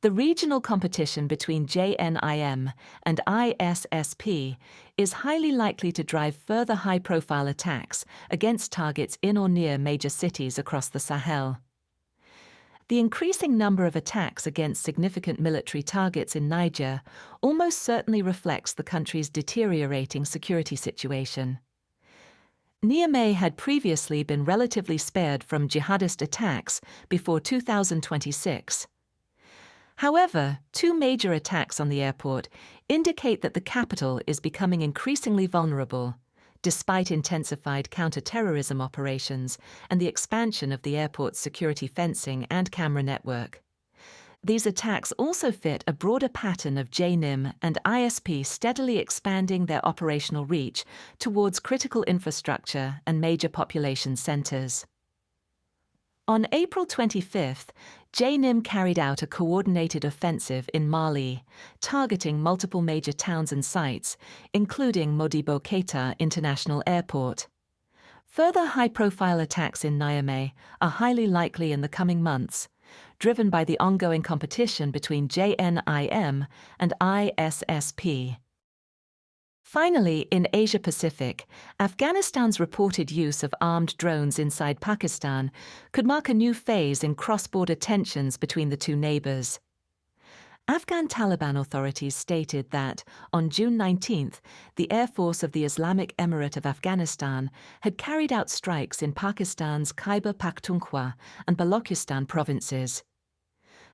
The regional competition between JNIM and ISSP is highly likely to drive further high-profile attacks against targets in or near major cities across the Sahel. The increasing number of attacks against significant military targets in Niger almost certainly reflects the country's deteriorating security situation. Niamey had previously been relatively spared from jihadist attacks before 2026. However, 2 major attacks on the airport indicate that the capital is becoming increasingly vulnerable, despite intensified counter-terrorism operations and the expansion of the airport's security fencing and camera network. These attacks also fit a broader pattern of JNIM and ISP steadily expanding their operational reach towards critical infrastructure and major population centers. On April 25th, JNIM carried out a coordinated offensive in Mali, targeting multiple major towns and sites, including Modibo Keita International Airport. Further high-profile attacks in Niamey are highly likely in the coming months, driven by the ongoing competition between JNIM and ISSP. Finally, in Asia-Pacific, Afghanistan's reported use of armed drones inside Pakistan could mark a new phase in cross-border tensions between the two neighbors. Afghan Taliban authorities stated that, on June 19th, the Air Force of the Islamic Emirate of Afghanistan had carried out strikes in Pakistan's Khyber Pakhtunkhwa and Balochistan provinces.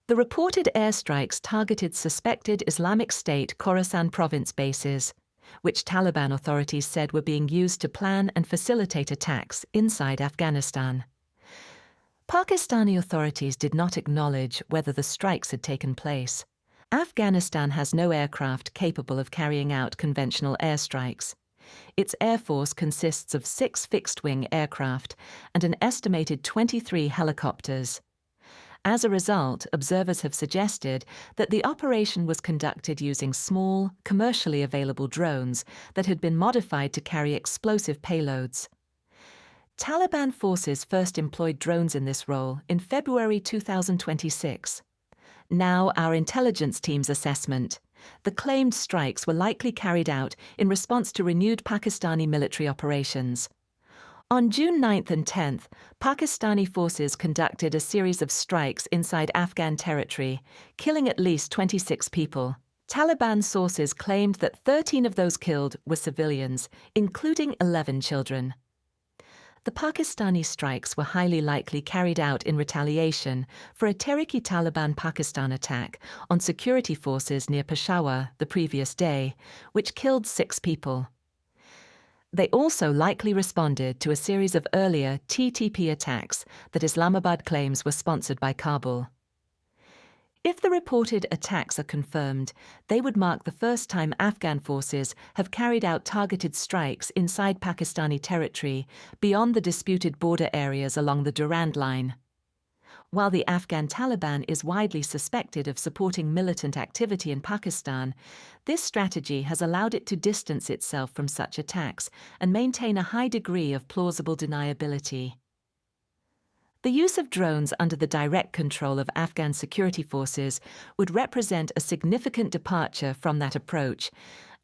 The reported airstrikes targeted suspected Islamic State Khorasan province bases, which Taliban authorities said were being used to plan and facilitate attacks inside Afghanistan. Pakistani authorities did not acknowledge whether the strikes had taken place. Afghanistan has no aircraft capable of carrying out conventional airstrikes. Its air force consists of 6 fixed-wing aircraft and an estimated 23 helicopters. As a result, observers have suggested that the operation was conducted using small, commercially available drones that had been modified to carry explosive payloads. Taliban forces first employed drones in this role in February 2026. Now, our intelligence team's assessment. The claimed strikes were likely carried out in response to renewed Pakistani military operations. On June 9th and 10th, Pakistani forces conducted a series of strikes inside Afghan territory, killing at least 26 people. Taliban sources claimed that 13 of those killed were civilians, including 11 children. The Pakistani strikes were highly likely carried out in retaliation for a Tehrik-e-Taliban Pakistan attack on security forces near Peshawar the previous day, which killed 6 people. They also likely responded to a series of earlier TTP attacks that Islamabad claims were sponsored by Kabul. If the reported attacks are confirmed, they would mark the first time Afghan forces have carried out targeted strikes inside Pakistani territory beyond the disputed border areas along the Durand Line. While the Afghan Taliban is widely suspected of supporting militant activity in Pakistan, this strategy has allowed it to distance itself from such attacks and maintain a high degree of plausible deniability. The use of drones under the direct control of Afghan security forces would represent a significant departure from that approach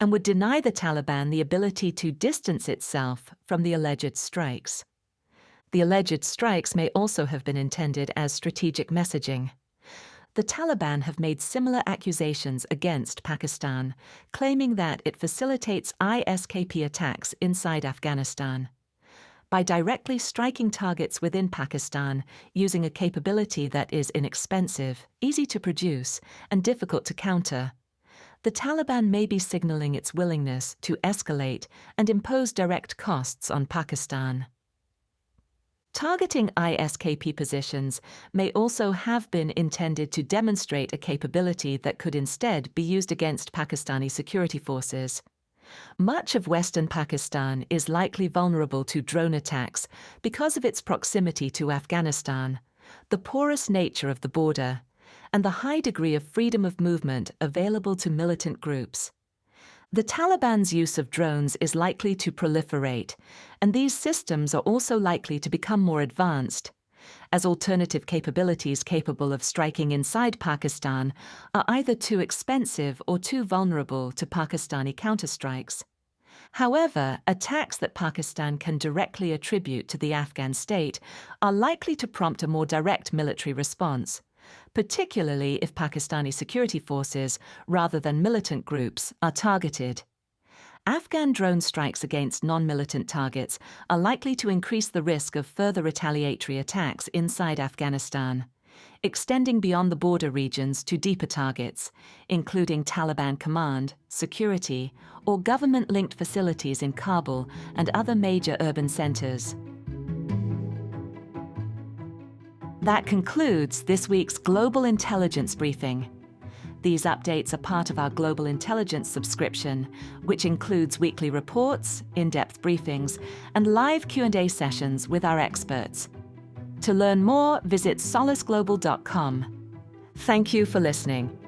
and would deny the Taliban the ability to distance itself from the alleged strikes. The alleged strikes may also have been intended as strategic messaging. The Taliban have made similar accusations against Pakistan, claiming that it facilitates ISKP attacks inside Afghanistan. By directly striking targets within Pakistan using a capability that is inexpensive, easy to produce, and difficult to counter, the Taliban may be signaling its willingness to escalate and impose direct costs on Pakistan. Targeting ISKP positions may also have been intended to demonstrate a capability that could instead be used against Pakistani security forces. Much of western Pakistan is likely vulnerable to drone attacks because of its proximity to Afghanistan, the porous nature of the border, and the high degree of freedom of movement available to militant groups. The Taliban's use of drones is likely to proliferate, and these systems are also likely to become more advanced, as alternative capabilities capable of striking inside Pakistan are either too expensive or too vulnerable to Pakistani counterstrikes. However, attacks that Pakistan can directly attribute to the Afghan state are likely to prompt a more direct military response, particularly if Pakistani security forces, rather than militant groups, are targeted. Afghan drone strikes against non-militant targets are likely to increase the risk of further retaliatory attacks inside Afghanistan, extending beyond the border regions to deeper targets, including Taliban command, security, or government-linked facilities in Kabul and other major urban centers. That concludes this week's Global Intelligence Briefing. These updates are part of our Global Intelligence subscription, which includes weekly reports, in-depth briefings, and live Q&A sessions with our experts. To learn more, visit solisglobal.com. Thank you for listening.